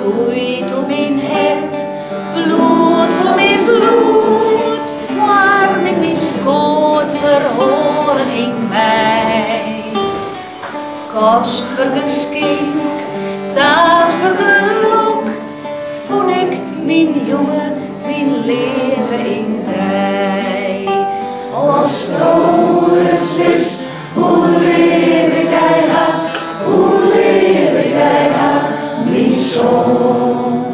Groeit om mijn het, bloed voor mijn bloed, vorm ik mijn schoot verholen in mij. Kostbaar geschenk, dankbaar geluk, vond ik mijn jongen, mijn leven in dij. Als trouwens wist, hoe leef ik hij ha, hoe leef ik hij ha, mijn zoon.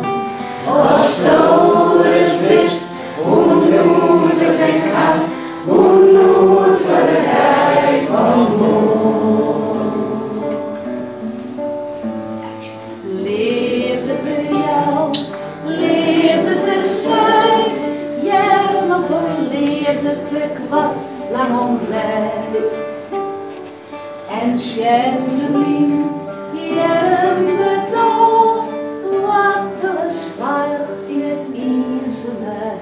Als trouwens wist, hoe nood ik zijn ha, hoe nood verder hij van moon. Leefde voor jou, leefde de strijd, jaren of leefde te kwad lang omleid. En schende min, jaren de doof, wat zwaar in het eenzaamheid.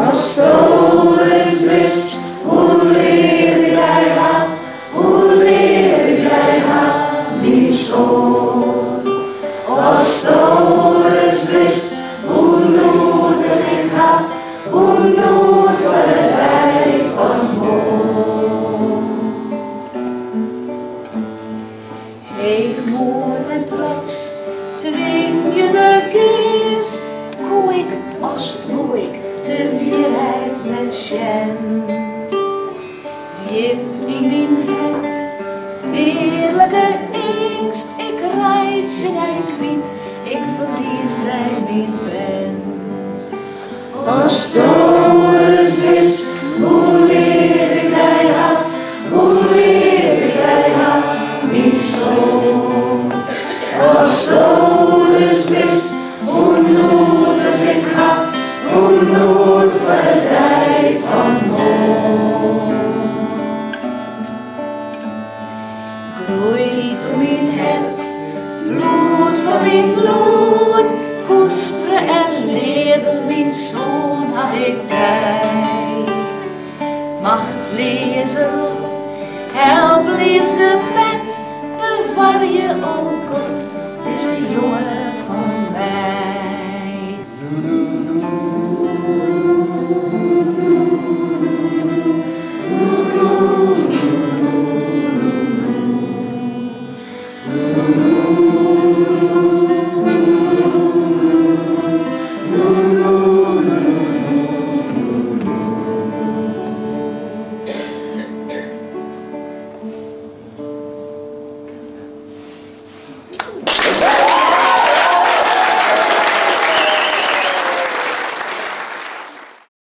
Als trouwens wist, hoe leef jij ha, hoe leef jij ha, mijn zoon. Als trouwens wist, hoe nood ik ha, hoe nood verder hij van moon. Heelmoed en trots, dwingende geest, koe ik als voel ik de weerheid met Sjen. Diep in mijn het, dierlijke angst, ik reis in een kwiet, ik verlies hij mijn pen. Als trouwens wist, hoe leef ik hij ha, hoe leef ik hij ha, mijn zoon. Als trouwens wist, hoe nood ik ha, hoe nood verder hij van moon. Groeit om mijn het, bloed voor mijn bloed, koesteren en leven, mijn zoon had ik dij. Macht lezen, help lees gebed, bewaar je, o God, deze jongen